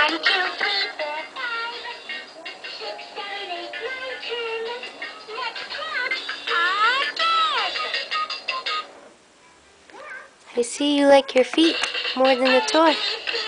1, 2, 3, 4, 5, 6, 7, 8, 9, 10. Next count again. I see you like your feet more than the toy. 1, 2, 3,